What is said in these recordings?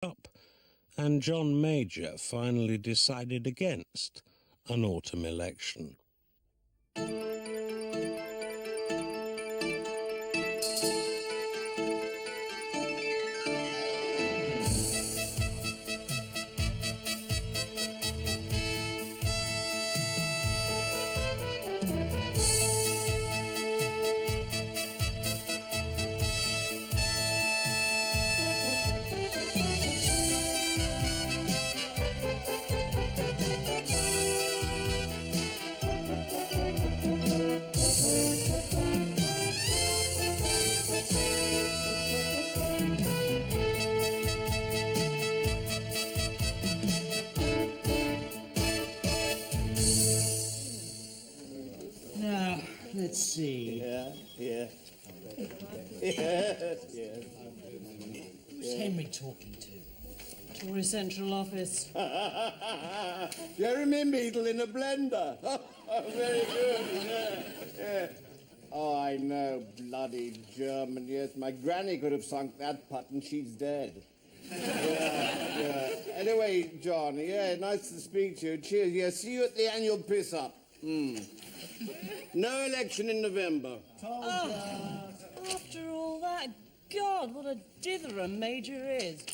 up, and John Major finally decided against an autumn election. Now, let's see. Yes. Who's Henry talking to? Tory Central Office. Jeremy Beadle in a blender. Very good. Yeah. Oh, I know, bloody German. Yes, my granny could have sunk that putt and she's dead. Yeah. Anyway, John, nice to speak to you. Cheers. Yeah, see you at the annual piss-up. No election in November. After all that, God, what a dither a Major is.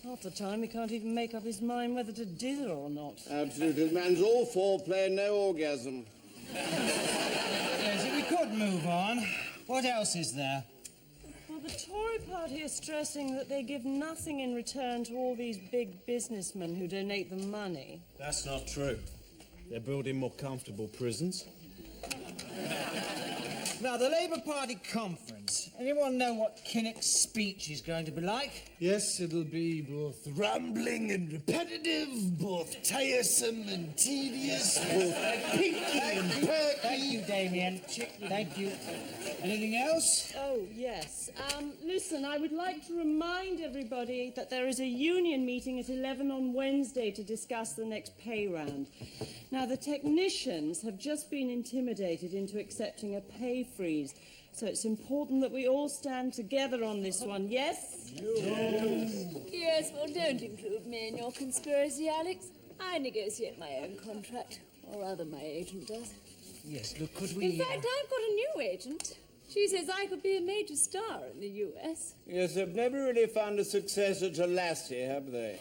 Half the time he can't even make up his mind whether to dither or not. Absolutely. The man's all foreplay and no orgasm. Yes, if we could move on. What else is there? Well, the Tory party is stressing that they give nothing in return to all these big businessmen who donate them money. That's not true. They're building more comfortable prisons. Now, the Labour Party conference. Anyone know what Kinnock's speech is going to be like? Yes, it'll be both rambling and repetitive, both tiresome and tedious, both pinky and perky. Thank you, Damien. Thank you. Anything else? Oh, yes. Listen, I would like to remind everybody that there is a union meeting at 11 on Wednesday to discuss the next pay round. Now, the technicians have just been intimidated into accepting a pay freeze, so it's important that we all stand together on this one, yes? Yes, well, don't include me in your conspiracy, Alex. I negotiate my own contract, or rather my agent does. Yes, look, could we... In fact, I've got a new agent. She says I could be a major star in the U.S. Yes, they've never really found a successor to Lassie, have they?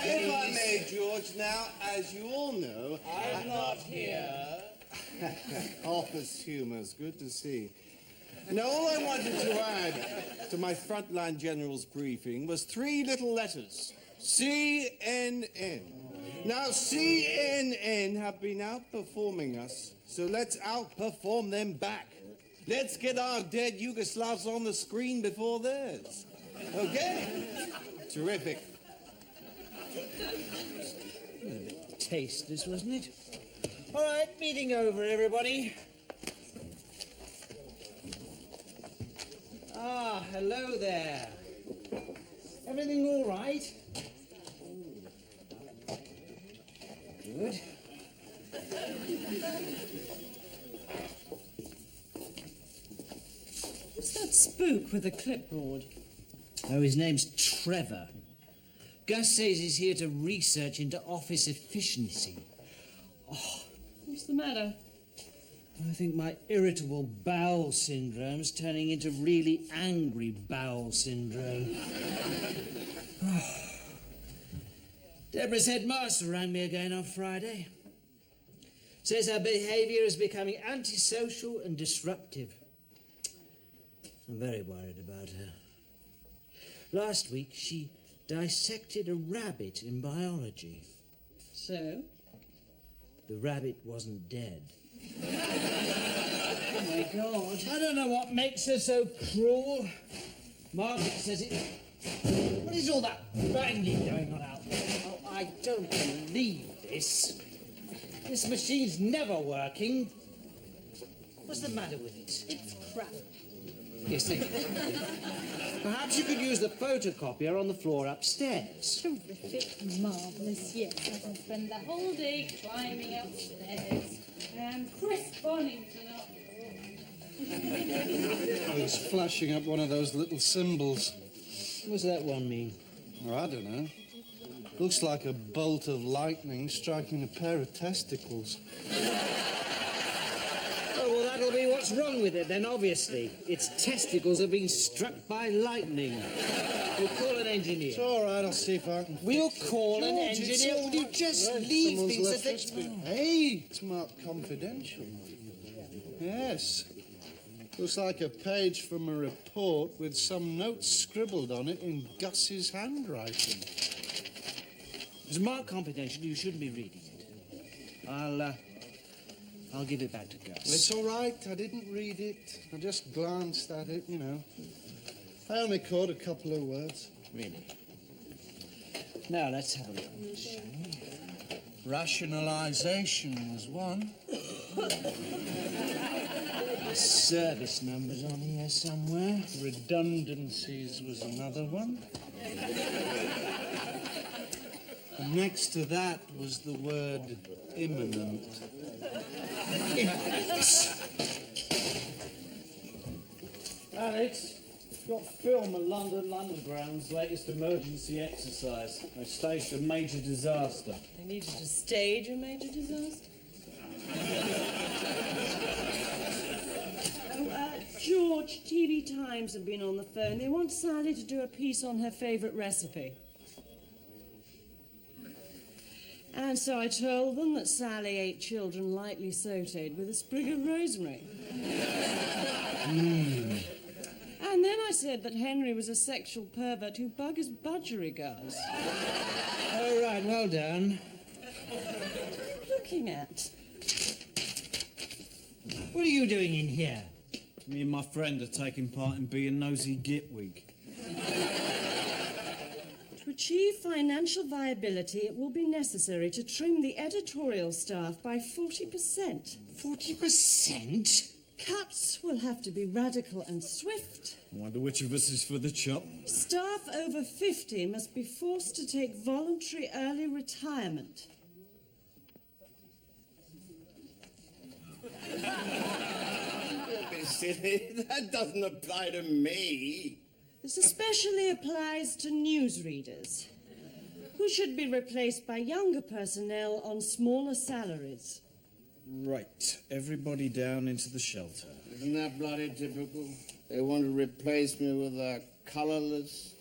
If I may, George, now, as you all know, I'm not here. Office humours, good to see. Now, all I wanted to add to my frontline general's briefing was 3 little letters. CNN. Now, CNN have been outperforming us, so let's outperform them back. Let's get our dead Yugoslavs on the screen before theirs. Okay? Terrific. A bit tasteless, wasn't it? All right, meeting over, everybody. Ah, hello there. Everything all right? Good. What's that spook with the clipboard? Oh, his name's Trevor. Gus says he's here to research into office efficiency. What's the matter? I think my irritable bowel syndrome's turning into really angry bowel syndrome. Deborah's headmaster rang me again on Friday. Says her behaviour is becoming antisocial and disruptive. I'm very worried about her. Last week, she dissected a rabbit in biology. So? The rabbit wasn't dead. Oh, my God. I don't know what makes her so cruel. Margaret says it... What is all that banging going on out there? Oh, I don't believe this. This machine's never working. What's the matter with it? It's crap. Yes, thank you. Perhaps you could use the photocopier on the floor upstairs. Terrific, marvellous, yes. I can spend the whole day climbing upstairs. And Chris Bonington He's flashing up one of those little symbols. What's that one mean? Or I don't know. Looks like a bolt of lightning striking a pair of testicles. Oh, well, that'll be what's wrong with it then, obviously. Its testicles have been struck by lightning. We'll call an engineer. It's all right, I'll see if I can... We'll call an George, it's engineer. all Will you right. just Right, leave someone's things left as they... it. Hey, it's marked confidential. Yes. Looks like a page from a report with some notes scribbled on it in Gus's handwriting. It's marked confidential. You shouldn't be reading it. I'll give it back to Gus. It's all right. I didn't read it. I just glanced at it, you know. I only caught a couple of words. Really? Now, let's have a look. Rationalisation was one. Service numbers on here somewhere. Redundancies was another one. And next to that was the word imminent. Alex, got film of London Underground's latest emergency exercise. They staged a major disaster. They needed to stage a major disaster. George, TV Times have been on the phone. They want Sally to do a piece on her favourite recipe. And so I told them that Sally ate children lightly sautéed with a sprig of rosemary. And then I said that Henry was a sexual pervert who buggers budgerigars. All right, well done. Looking at. What are you doing in here? Me and my friend are taking part in Be a Nosy Gitwig. To achieve financial viability, it will be necessary to trim the editorial staff by 40%. 40%? Cuts will have to be radical and swift. I wonder which of us is for the chop. Staff over 50 must be forced to take voluntary early retirement. Don't be silly. That doesn't apply to me. This especially applies to newsreaders, who should be replaced by younger personnel on smaller salaries. Right, everybody down into the shelter. Isn't that bloody typical? They want to replace me with a colourless,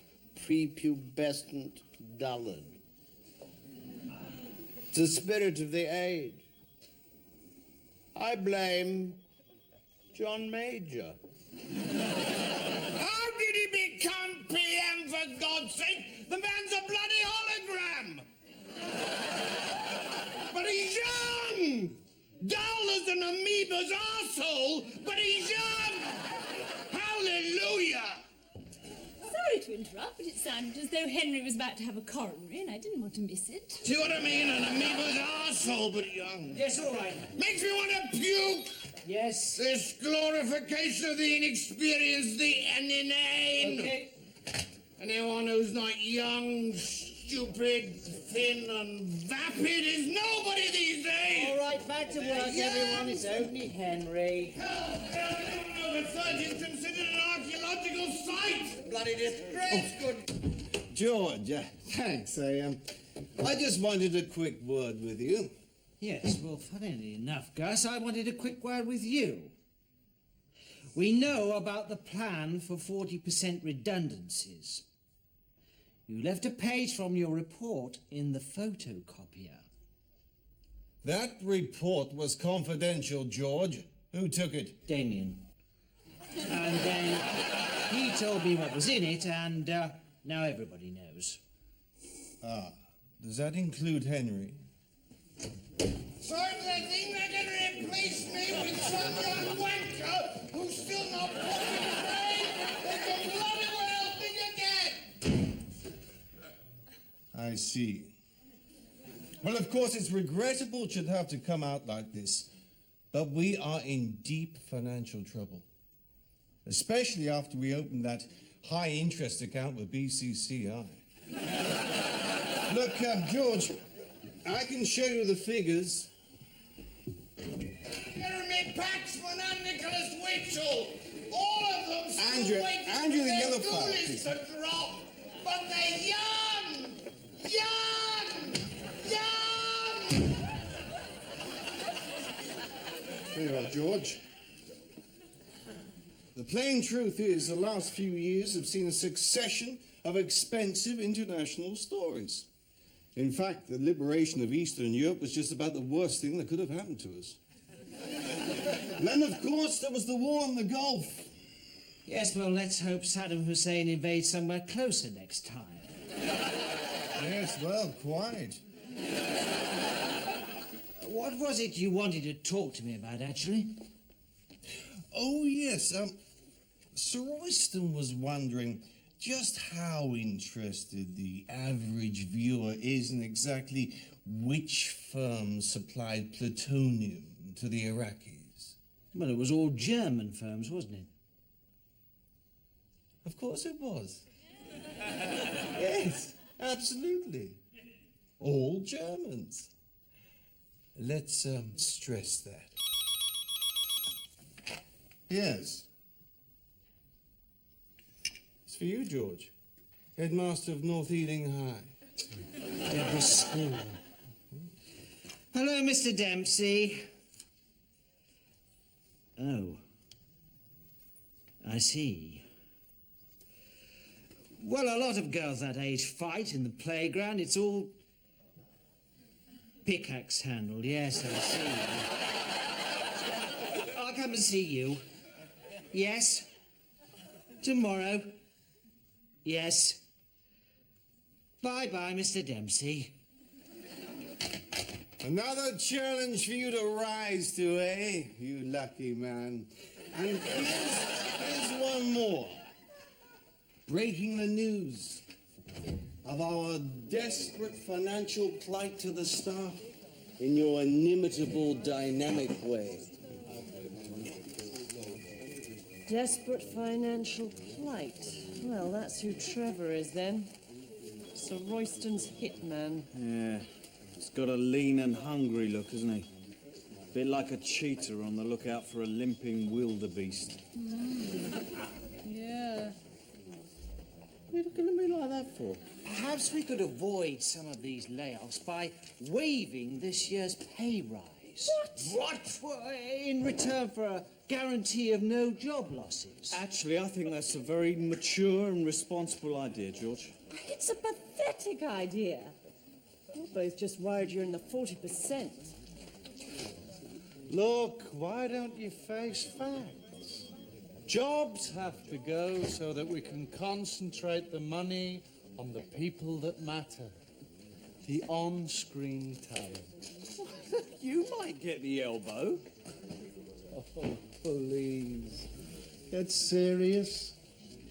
prepubescent dullard. It's the spirit of the age. I blame John Major. How did he become PM, for God's sake? The man's a bloody hologram! But he's young! Dull as an amoeba's arsehole, but he's young! Hallelujah! Sorry to interrupt, but it sounded as though Henry was about to have a coronary, and I didn't want to miss it. See what I mean? An amoeba's arsehole, but young. Yes, all right. Makes me want to puke! Yes. This glorification of the inexperienced, the inane. Okay. Anyone who's not young, stupid, thin, and vapid is nobody these days! All right, back to work, everyone. It's only Henry. The site is considered an archaeological site! Bloody disgrace! Good. George, thanks. I just wanted a quick word with you. Yes, well, funnily enough, Gus, I wanted a quick word with you. We know about the plan for 40% redundancies. You left a page from your report in the photocopier. That report was confidential, George. Who took it? Damien. And then he told me what was in it, and now everybody knows. Ah, does that include Henry? So they think they're going to replace me with some young wanker who's still not walking away? They can bloody well think again! I see. Well, of course, it's regrettable it should have to come out like this, but we are in deep financial trouble, especially after we opened that high-interest account with BCCI. Look, George, I can show you the figures. Jeremy Paxman and Nicholas Witchell, all of them still Andrew, waiting Andrew, for the their yellow coolies file, to drop. but they're young! Young! Young! Very well, George. The plain truth is the last few years have seen a succession of expensive international stories. In fact, the liberation of Eastern Europe was just about the worst thing that could have happened to us. And then, of course, there was the war in the Gulf. Yes, well, let's hope Saddam Hussein invades somewhere closer next time. Yes, well, quite. What was it you wanted to talk to me about, actually? Oh, yes. Sir Royston was wondering just how interested the average viewer is in exactly which firm supplied plutonium to the Iraqis. Well, it was all German firms, wasn't it? Of course it was. Yes, absolutely. All Germans. Let's stress that. Yes. It's for you, George. Headmaster of North Ealing High. Deborah School. Hello, Mr. Dempsey. Oh. I see. Well, a lot of girls that age fight in the playground. It's all pickaxe handled. Yes, I see. I'll come and see you. Yes? Tomorrow? Yes. Bye-bye, Mr. Dempsey. Another challenge for you to rise to, eh? You lucky man. And here's one more. Breaking the news of our desperate financial plight to the staff in your inimitable, dynamic way. Desperate financial plight. Well, that's who Trevor is then. Sir Royston's hitman. Yeah, he's got a lean and hungry look, hasn't he? Bit like a cheetah on the lookout for a limping wildebeest. Yeah. What are you looking at me like that for? Perhaps we could avoid some of these layoffs by waiving this year's pay rise. What? Well, in return for a guarantee of no job losses. Actually, I think that's a very mature and responsible idea, George. It's a pathetic idea. You're both just worried you're in the 40%. Look, why don't you face facts? Jobs have to go so that we can concentrate the money on the people that matter. The on-screen talent. You might get the elbow. Oh, please. Get serious.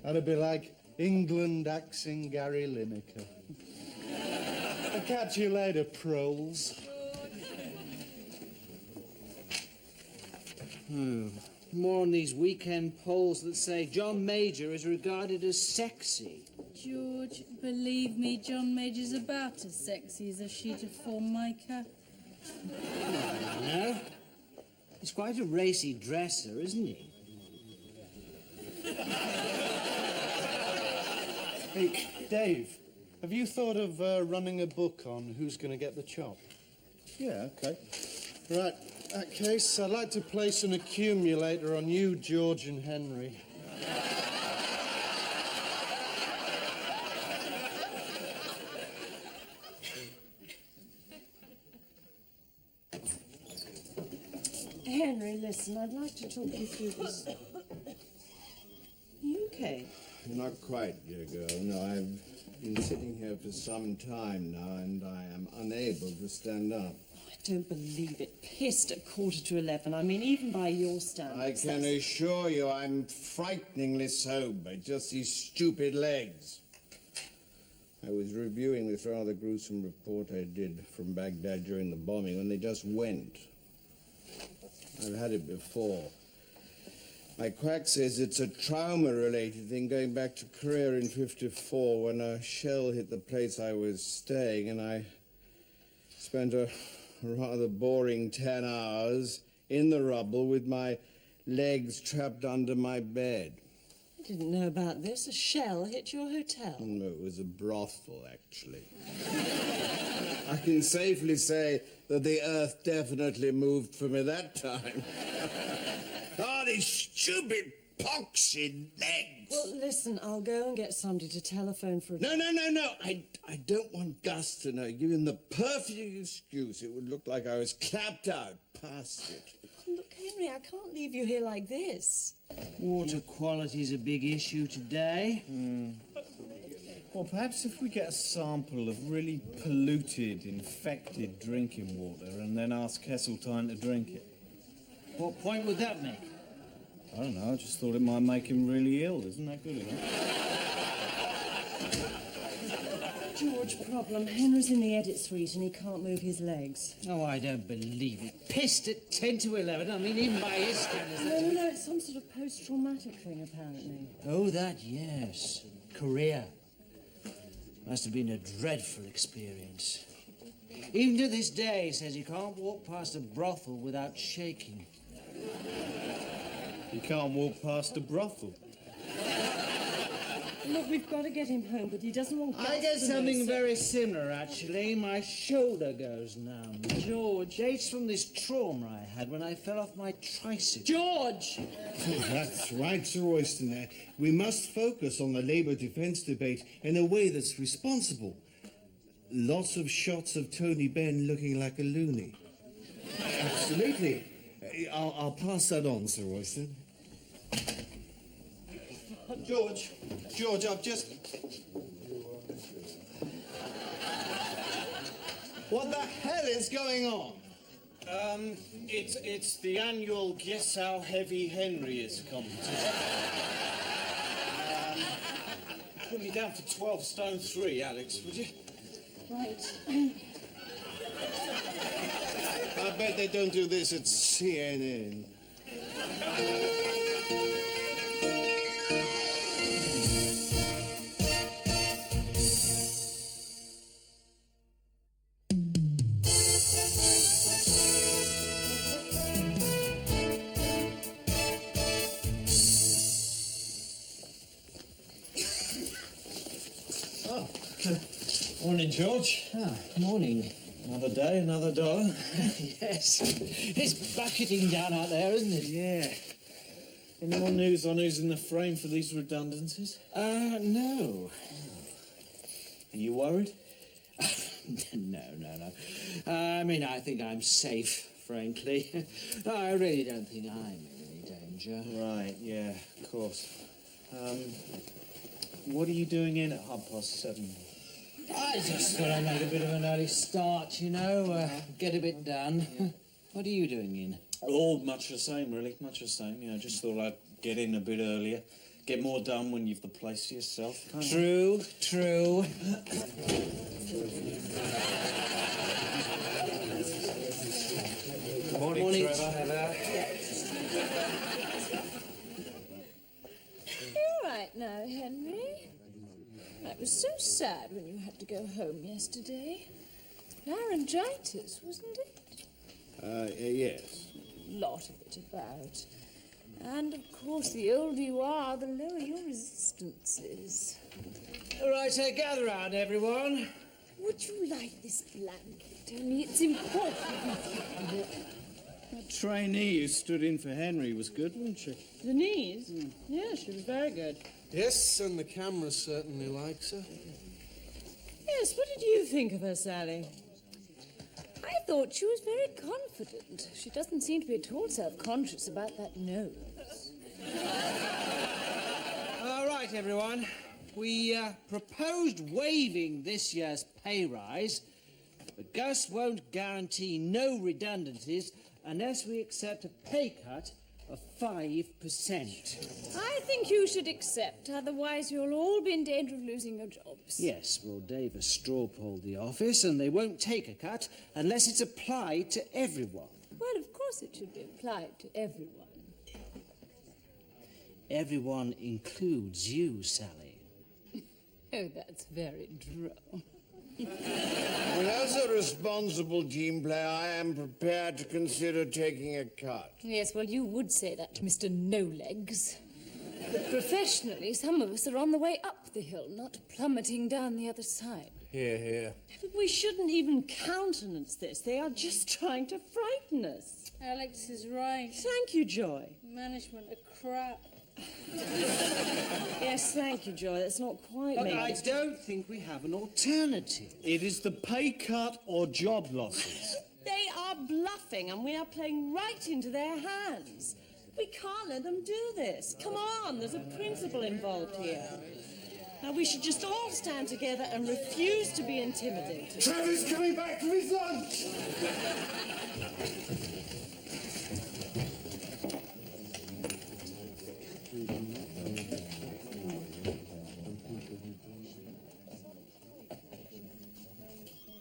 That'd be like England axing Gary Lineker. I'll catch you later, proles. More on these weekend polls that say John Major is regarded as sexy. George, believe me, John Major's about as sexy as a sheet of formica. No? He's quite a racy dresser, isn't he? Hey, Dave, have you thought of running a book on who's going to get the chop? Yeah, okay. Right, in that case, I'd like to place an accumulator on you, George and Henry. Henry, listen, I'd like to talk you through this. Are you okay? Not quite, dear girl. No, I've been sitting here for some time now, and I am unable to stand up. I don't believe it. Pissed at 11:15. I mean, even by your standards. I can assure you I'm frighteningly sober. Just these stupid legs. I was reviewing this rather gruesome report I did from Baghdad during the bombing when they just went. I've had it before. My quack says it's a trauma-related thing going back to Korea in '54 when a shell hit the place I was staying, and I spent a rather boring 10 hours in the rubble with my legs trapped under my bed. didn't know about this. A shell hit your hotel. No, it was a brothel, actually. I can safely say that the earth definitely moved for me that time. Oh, these stupid poxy legs! Well, listen, I'll go and get somebody to telephone for a... No. I don't want Gus to know. Give him the perfect excuse. It would look like I was clapped out past it. Look, Henry, I can't leave you here like this. Water quality's a big issue today. Well, perhaps if we get a sample of really polluted, infected drinking water and then ask Kesseltine to drink it. What point would that make? I don't know, I just thought it might make him really ill. Isn't that good enough? George, problem. Henry's in the edit suite and he can't move his legs. Oh, I don't believe it. Pissed at 10 to 11. I mean, even by his standards. No, it's some sort of post-traumatic thing, apparently. Oh, that, yes. Korea. Must have been a dreadful experience. Even to this day, he says he can't walk past a brothel without shaking. You can't walk past a brothel. Look, we've got to get him home, but he doesn't want... I get something very similar, actually. My shoulder goes numb. George, dates from this trauma I had when I fell off my tricycle. George! That's right, Sir Royston. We must focus on the Labour defence debate in a way that's responsible. Lots of shots of Tony Benn looking like a loony. Absolutely. I'll pass that on, Sir Royston. George, I've just... What the hell is going on? It's the annual Guess How Heavy Henry Is competition. Put me down for 12 stone 3, Alex, would you? Right. I bet they don't do this at CNN. Morning, George. Morning. Another day, another dollar. Yes. It's bucketing down out there, isn't it? Yeah. Any more news on who's in the frame for these redundancies? No. Are you worried? No. I mean, I think I'm safe, frankly. No, I really don't think I'm in any danger. Right, yeah, of course. What are you doing in at 7:30? I just thought I'd make a bit of an early start, get a bit done. What are you doing in? All much the same, really. Much the same. You know, just thought I'd get in a bit earlier. Get more done when you've the place to yourself. True. Morning, Trevor. You're right now, Henry. It was so sad when you had to go home yesterday. Laryngitis, wasn't it? Yes. Lot of it about. And, of course, the older you are, the lower your resistance is. All right, gather round, everyone. Would you like this blanket? Only it's important. That trainee who stood in for Henry was good, wasn't she? Denise? Yeah, she was very good. Yes, and the camera certainly likes her. Yes, what did you think of her, Sally? I thought she was very confident. She doesn't seem to be at all self-conscious about that nose. All right, everyone. We proposed waiving this year's pay rise, but Gus won't guarantee no redundancies unless we accept a pay cut of 5%. I think you should accept, otherwise you'll all be in danger of losing your jobs. Yes, well, Dave has straw-polled the office, and they won't take a cut unless it's applied to everyone. Well, of course it should be applied to everyone. Everyone includes you, Sally. Oh, that's very droll. Well, as a responsible team player, I am prepared to consider taking a cut. Yes, well, you would say that to Mr. No-Legs. But professionally, some of us are on the way up the hill, not plummeting down the other side. Here, here. But we shouldn't even countenance this. They are just trying to frighten us. Alex is right. Thank you, Joy. Management are crap. Yes, thank you, Joy. That's not quite Look, me. I don't think we have an alternative. It is the pay cut or job losses. They are bluffing, and we are playing right into their hands. We can't let them do this. Come on, there's a principle involved here. Now, we should just all stand together and refuse to be intimidated. Trevor's coming back from his lunch!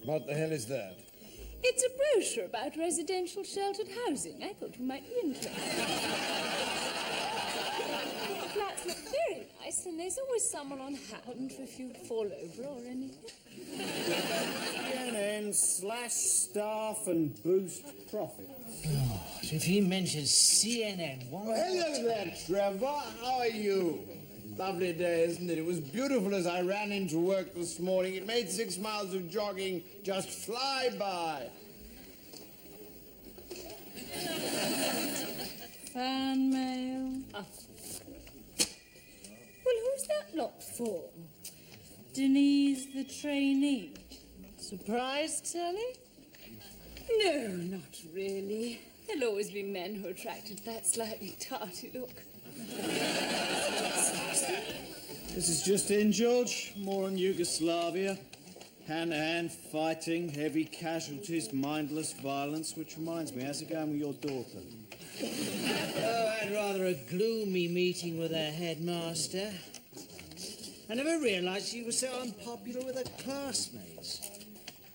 What the hell is that? It's a brochure about residential sheltered housing. I thought you might be interested. The flats look very nice, and there's always someone on hand if you fall over or anything. CNN/staff and boost profit. If he mentions CNN one Well, hello there, Trevor. How are you? Lovely day, isn't it? It was beautiful as I ran into work this morning. It made 6 miles of jogging just fly by. Fan mail. Well, who's that lot for? Denise, the trainee. Surprised, Sally? No, not really. There'll always be men who are attracted to that slightly tarty look. This is just in, George. More on Yugoslavia. Hand-to-hand fighting, heavy casualties, mindless violence. Which reminds me, how's it going with your daughter? Oh, I had rather a gloomy meeting with her headmaster. I never realised she was so unpopular with her classmates.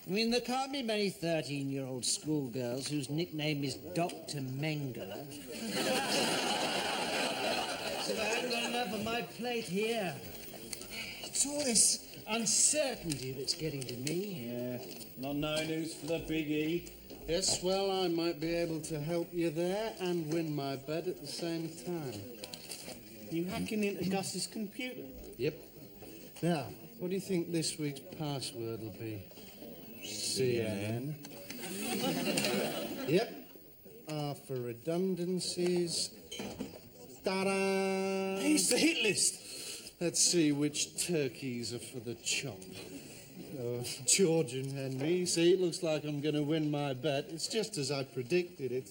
I mean, there can't be many 13-year-old schoolgirls whose nickname is Dr. Mengele. So I haven't got enough on my plate here. It's all this uncertainty that's getting to me. Yeah, not no news for the Big E. Yes, well, I might be able to help you there and win my bet at the same time. You hacking into Gus's computer? Yep. Now, what do you think this week's password will be? CNN. Yep. R for redundancies. Ta-da! It's the hit list. Let's see which turkeys are for the chop. Oh, George and Henry. See, it looks like I'm going to win my bet. It's just as I predicted it.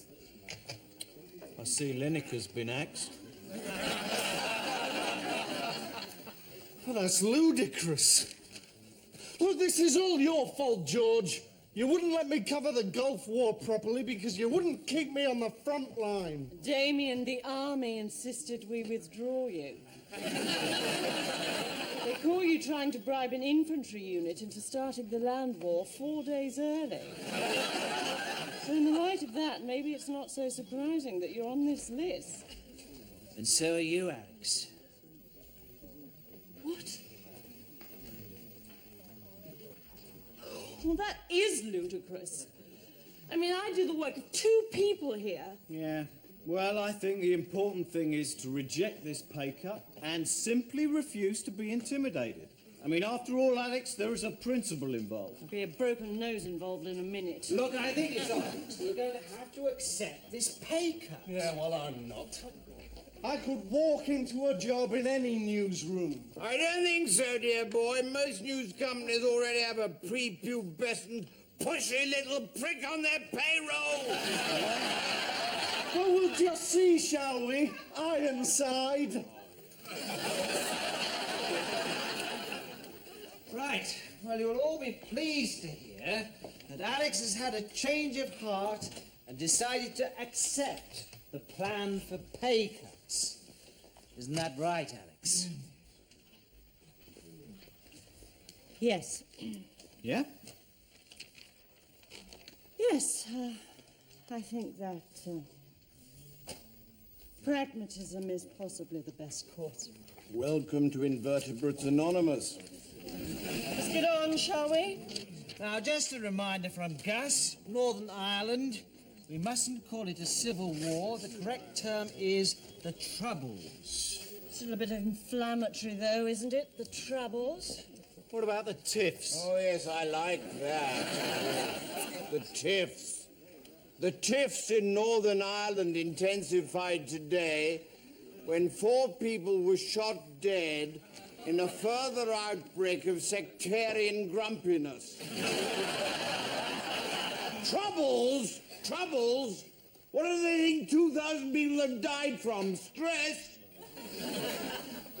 I see Lineker's been axed. Well, that's ludicrous. Look, this is all your fault, George. You wouldn't let me cover the Gulf War properly because you wouldn't keep me on the front line. Damien, the army insisted we withdraw you. They call you trying to bribe an infantry unit into starting the land war 4 days early. So in the light of that, maybe it's not so surprising that you're on this list. And so are you, Alex. What? Well, that is ludicrous. I mean, I do the work of 2 people here. Yeah. Well, I think the important thing is to reject this pay cut and simply refuse to be intimidated. I mean, after all, Alex, there is a principle involved. There'll be a broken nose involved in a minute. Look, I think it's obvious you're going to have to accept this pay cut. Yeah, well, I'm not. I could walk into a job in any newsroom. I don't think so, dear boy. Most news companies already have a prepubescent, pushy little prick on their payroll. Well, we'll just see, shall we? Ironside. Right. Well, you'll all be pleased to hear that Alex has had a change of heart and decided to accept the plan for pay cuts. Isn't that right, Alex? Yes. Yeah? Yes, I think that pragmatism is possibly the best course. Welcome to Invertebrates Anonymous. Let's get on, shall we? Now, just a reminder from Gus, Northern Ireland. We mustn't call it a civil war. The correct term is the Troubles. Still a bit inflammatory, though, isn't it? The troubles. What about the tiffs? Oh, yes, I like that. The tiffs. The tiffs in Northern Ireland intensified today when 4 people were shot dead in a further outbreak of sectarian grumpiness. Troubles? Troubles? What do they think 2,000 people have died from? Stress?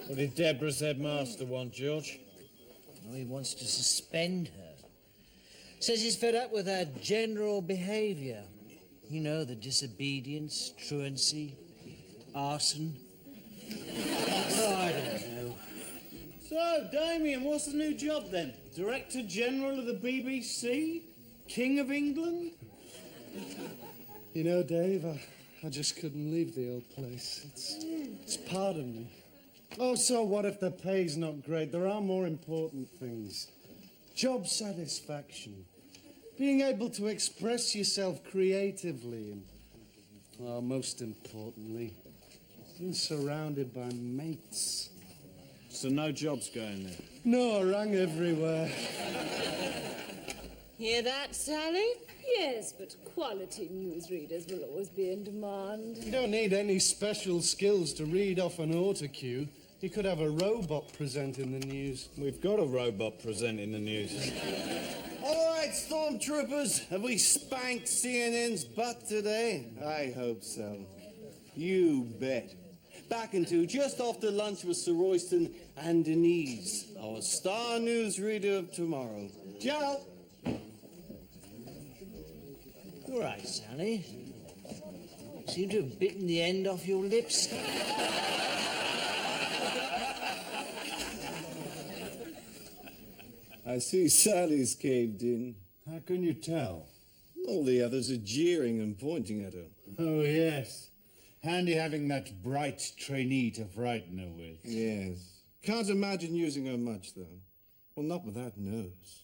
What did Deborah's headmaster want, George? Oh, he wants to suspend her. Says he's fed up with her general behaviour. You know, the disobedience, truancy, arson. Oh, I don't know. So, Damien, what's the new job then? Director General of the BBC? King of England? You know, Dave, I just couldn't leave the old place. It's part of me. Oh, so what if the pay's not great? There are more important things. Job satisfaction. Being able to express yourself creatively and, most importantly, being surrounded by mates. So no jobs going there? No, I rang everywhere. Hear that, Sally? Yes, but quality newsreaders will always be in demand. You don't need any special skills to read off an autocue. You could have a robot presenting the news. We've got a robot presenting the news. All right, stormtroopers, have we spanked CNN's butt today? I hope so. You bet. Back into just after lunch with Sir Royston and Denise, our star newsreader of tomorrow. Ciao. All right, Sally. Seem to have bitten the end off your lips. I see Sally's caved in. How can you tell? All the others are jeering and pointing at her. Oh, yes. Handy having that bright trainee to frighten her with. Yes. Can't imagine using her much, though. Well, not with that nose.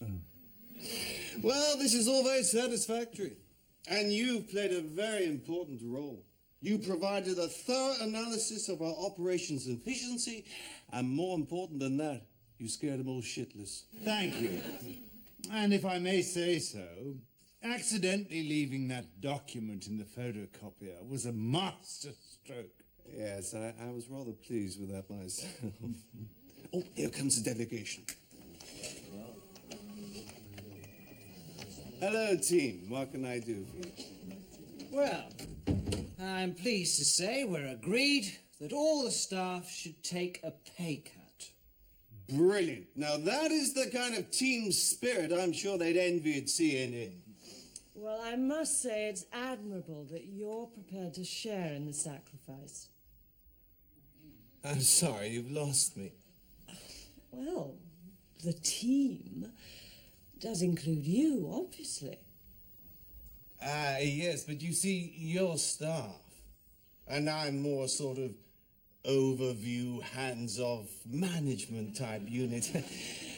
Well, this is all very satisfactory. And you've played a very important role. You provided a thorough analysis of our operations efficiency, and more important than that, you scared them all shitless. Thank you. And if I may say so, accidentally leaving that document in the photocopier was a master stroke. Yes, I was rather pleased with that myself. Oh, here comes the delegation. Hello, team. What can I do for you? Well, I'm pleased to say we're agreed that all the staff should take a pay cut. Brilliant. Now, that is the kind of team spirit I'm sure they'd envy at CNN. Well, I must say it's admirable that you're prepared to share in the sacrifice. I'm sorry, you've lost me. Well, the team does include you, obviously. Yes, but you see, you're staff. And I'm more sort of overview, hands-off management type unit.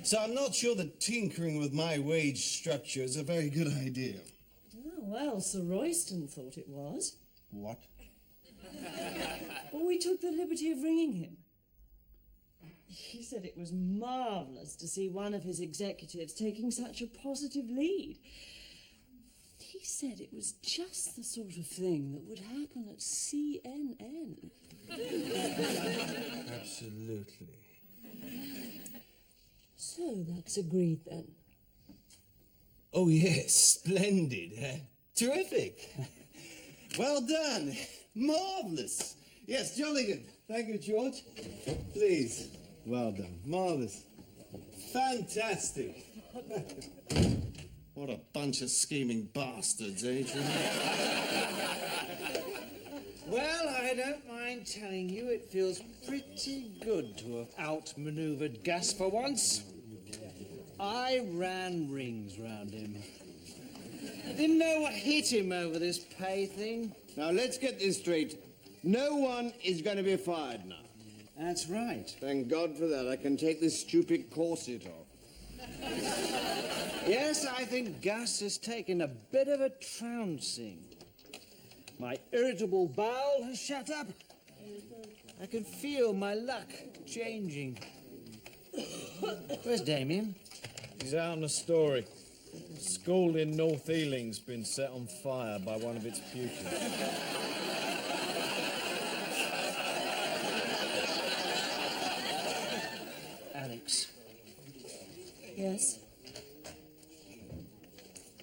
So I'm not sure that tinkering with my wage structure is a very good idea. Oh, well, Sir Royston thought it was. What? Well, we took the liberty of ringing him. He said it was marvellous to see one of his executives taking such a positive lead. He said it was just the sort of thing that would happen at CNN. Absolutely. So that's agreed then. Oh, yes, splendid. Terrific. Well done. Marvellous. Yes, jolly good. Thank you, George. Please. Well done. Marvellous. Fantastic. What a bunch of scheming bastards, Adrian. Well, I don't mind telling you it feels pretty good to have outmanoeuvred Gus for once. I ran rings round him. I didn't know what hit him over this pay thing. Now, let's get this straight. No one is going to be fired now. That's right. Thank God for that. I can take this stupid corset off. Yes, I think Gus has taken a bit of a trouncing. My irritable bowel has shut up, I can feel my luck changing. Where's Damien? He's out on a story. School in North Ealing's been set on fire by one of its pupils. Alex, Yes?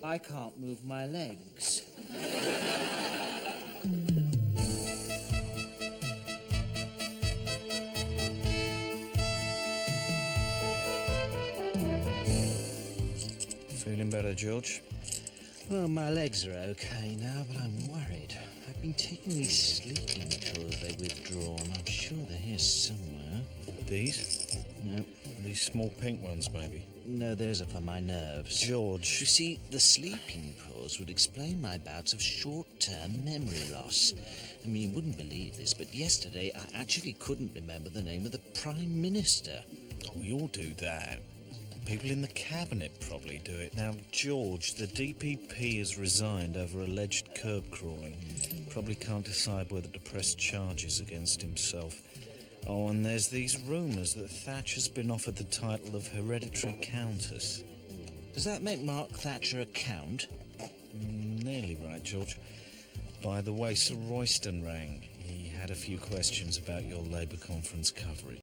I can't move my legs. Feeling better, George? Well, my legs are okay now, but I'm worried. I've been taking these sleeping pills they've withdrawn. I'm sure they're here somewhere. These? No, These small pink ones, maybe. no, those are for my nerves. George. You see, the sleeping pills would explain my bouts of short-term memory loss. I mean, you wouldn't believe this, but yesterday I actually couldn't remember the name of the Prime Minister. We all do that. People in the cabinet probably do it. Now, George, the DPP has resigned over alleged curb crawling. Probably can't decide whether to press charges against himself. Oh, and there's these rumours that Thatcher's been offered the title of hereditary countess. Does that make Mark Thatcher a count? Nearly right, George. By the way, Sir Royston rang. He had a few questions about your Labour conference coverage.